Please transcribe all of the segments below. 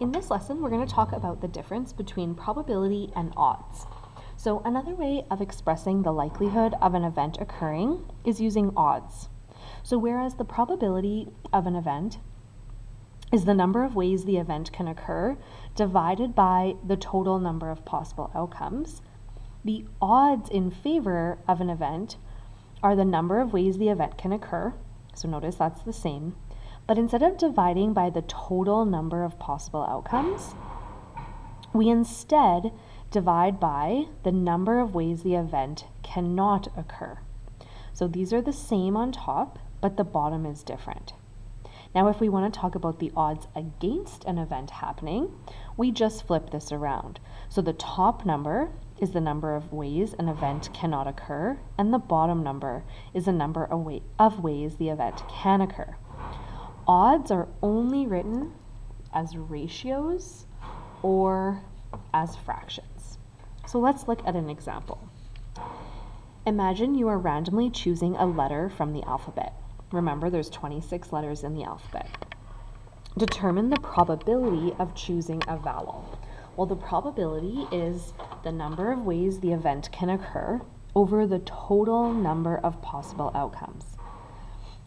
In this lesson, we're going to talk about the difference between probability and odds. So another way of expressing the likelihood of an event occurring is using odds. So whereas the probability of an event is the number of ways the event can occur divided by the total number of possible outcomes, the odds in favor of an event are the number of ways the event can occur. So notice that's the same. But instead of dividing by the total number of possible outcomes, we instead divide by the number of ways the event cannot occur. So these are the same on top, but the bottom is different. Now, if we want to talk about the odds against an event happening, we just flip this around. So the top number is the number of ways an event cannot occur, and the bottom number is the number of ways the event can occur. Odds are only written as ratios or as fractions. So let's look at an example. Imagine you are randomly choosing a letter from the alphabet. Remember, there's 26 letters in the alphabet. Determine the probability of choosing a vowel. Well, the probability is the number of ways the event can occur over the total number of possible outcomes.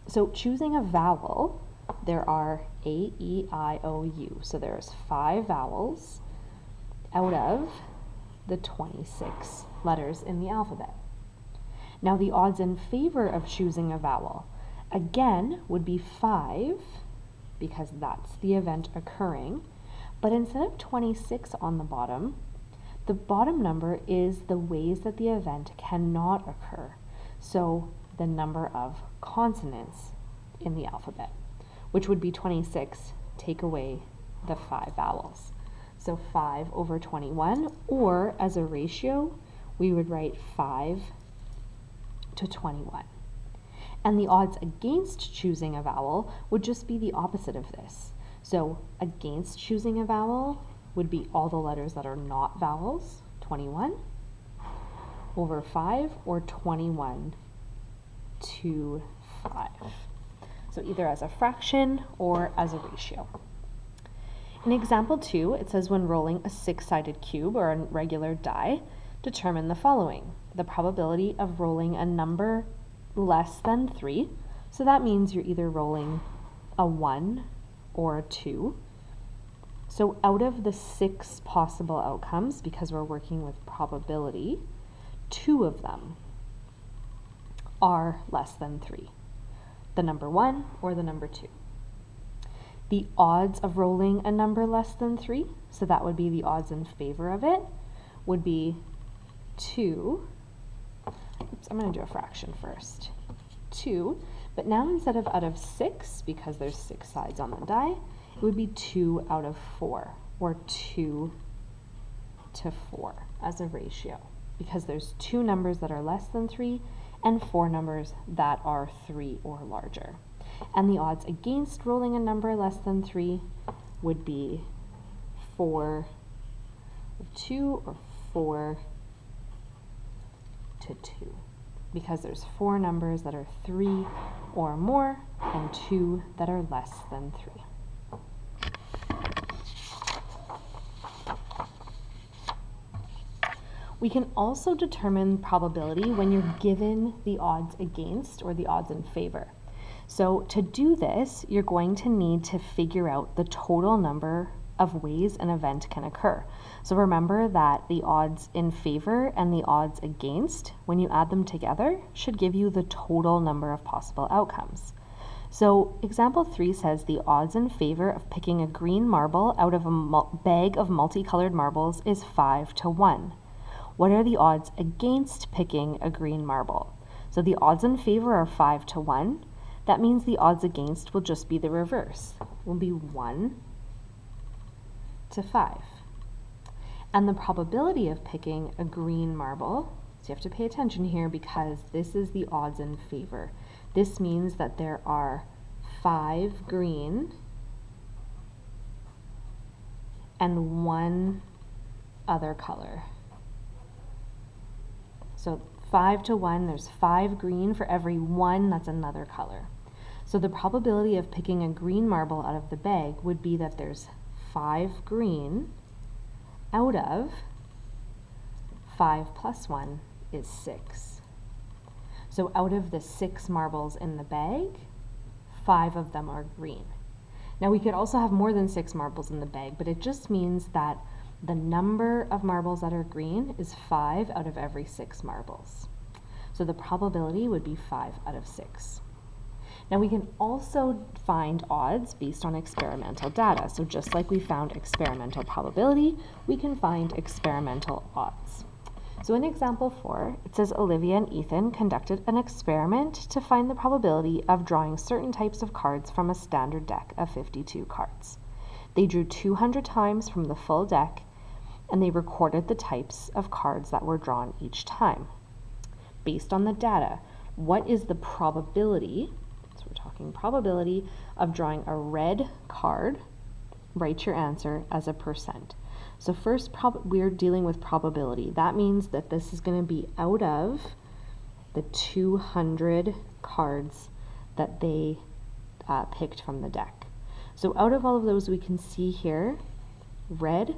So choosing a vowel, there are A, E, I, O, U. So there's 5 vowels out of the 26 letters in the alphabet. Now the odds in favor of choosing a vowel, again, would be 5, because that's the event occurring. But instead of 26 on the bottom number is the ways that the event cannot occur. So the number of consonants in the alphabet, which would be 26, take away the 5 vowels. So 5 over 21, or as a ratio, we would write 5 to 21. And the odds against choosing a vowel would just be the opposite of this. So against choosing a vowel would be all the letters that are not vowels, 21, over 5, or 21 to 5. So either as a fraction or as a ratio. In example 2, it says when rolling a 6-sided cube or a regular die, determine the following. The probability of rolling a number less than 3. So that means you're either rolling a 1 or a 2. So out of the 6 possible outcomes, because we're working with probability, 2 of them are less than 3. The number 1 or the number 2. The odds of rolling a number less than 3, so that would be the odds in favor of it, would be 2. Oops, I'm going to do a fraction first. 2, but now instead of out of 6, because there's 6 sides on the die, it would be 2 out of 4, or 2 to 4 as a ratio, because there's 2 numbers that are less than 3 and 4 numbers that are 3 or larger. And the odds against rolling a number less than 3 would be 4 to 2 or 4 to 2, because there's 4 numbers that are 3 or more and 2 that are less than 3. We can also determine probability when you're given the odds against or the odds in favor. So to do this, you're going to need to figure out the total number of ways an event can occur. So remember that the odds in favor and the odds against, when you add them together, should give you the total number of possible outcomes. So example 3 says the odds in favor of picking a green marble out of a bag of multicolored marbles is 5 to 1. What are the odds against picking a green marble? So the odds in favor are 5 to 1. That means the odds against will just be the reverse. It will be 1 to 5. And the probability of picking a green marble, so you have to pay attention here because this is the odds in favor. This means that there are 5 green and 1 other color. So 5 to 1, there's 5 green for every 1 that's another color. So the probability of picking a green marble out of the bag would be that there's 5 green out of 5 plus 1 is 6. So out of the 6 marbles in the bag, 5 of them are green. Now we could also have more than 6 marbles in the bag, but it just means that the number of marbles that are green is 5 out of every 6 marbles. So the probability would be 5 out of 6. Now we can also find odds based on experimental data. So just like we found experimental probability, we can find experimental odds. So in example 4, it says Olivia and Ethan conducted an experiment to find the probability of drawing certain types of cards from a standard deck of 52 cards. They drew 200 times from the full deck, and they recorded the types of cards that were drawn each time. Based on the data, what is the probability, so we're talking probability, of drawing a red card? Write your answer as a percent. So first, we're dealing with probability. That means that this is going to be out of the 200 cards that they picked from the deck. So out of all of those, we can see here, red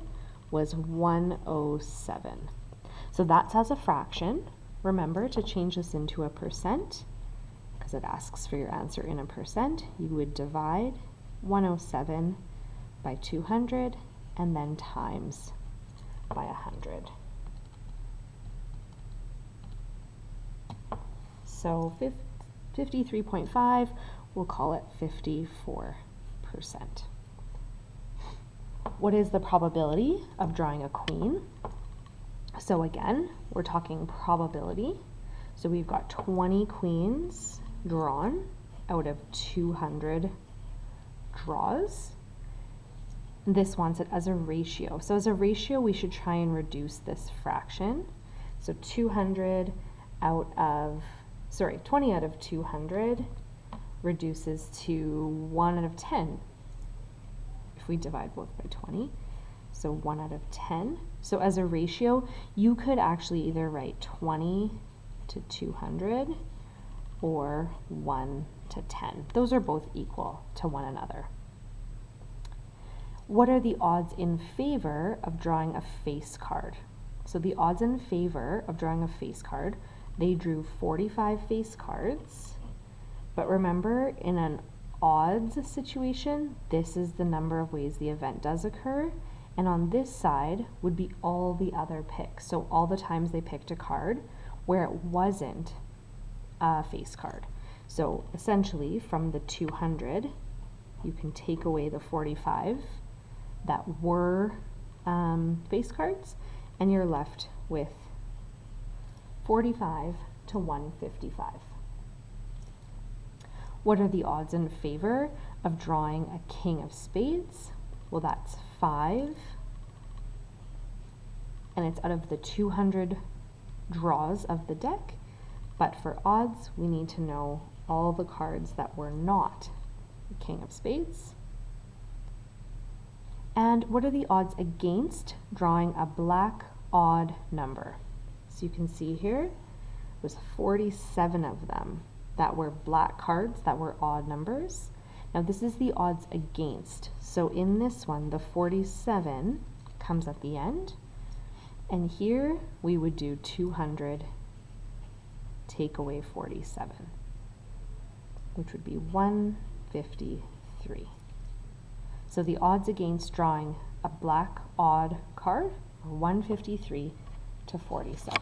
was 107. So that's as a fraction. Remember to change this into a percent, because it asks for your answer in a percent. You would divide 107 by 200 and then times by 100. So 53.5, we'll call it 54%. What is the probability of drawing a queen? So again, we're talking probability. So we've got 20 queens drawn out of 200 draws. This wants it as a ratio. So as a ratio, we should try and reduce this fraction. So 20 out of 200 reduces to 1 out of 10 if we divide both by 20. So 1 out of 10. So as a ratio, you could actually either write 20 to 200 or 1 to 10. Those are both equal to one another. What are the odds in favor of drawing a face card? So the odds in favor of drawing a face card, they drew 45 face cards. But remember, in an odds situation, this is the number of ways the event does occur. And on this side would be all the other picks. So all the times they picked a card where it wasn't a face card. So essentially from the 200, you can take away the 45 that were face cards, and you're left with 45 to 155. What are the odds in favor of drawing a king of spades? Well, that's 5, and it's out of the 200 draws of the deck, but for odds, we need to know all the cards that were not the king of spades. And what are the odds against drawing a black odd number? So you can see here, it was 47 of them that were black cards that were odd numbers. Now this is the odds against. So in this one, the 47 comes at the end. And here we would do 200 take away 47, which would be 153. So the odds against drawing a black odd card are 153 to 47.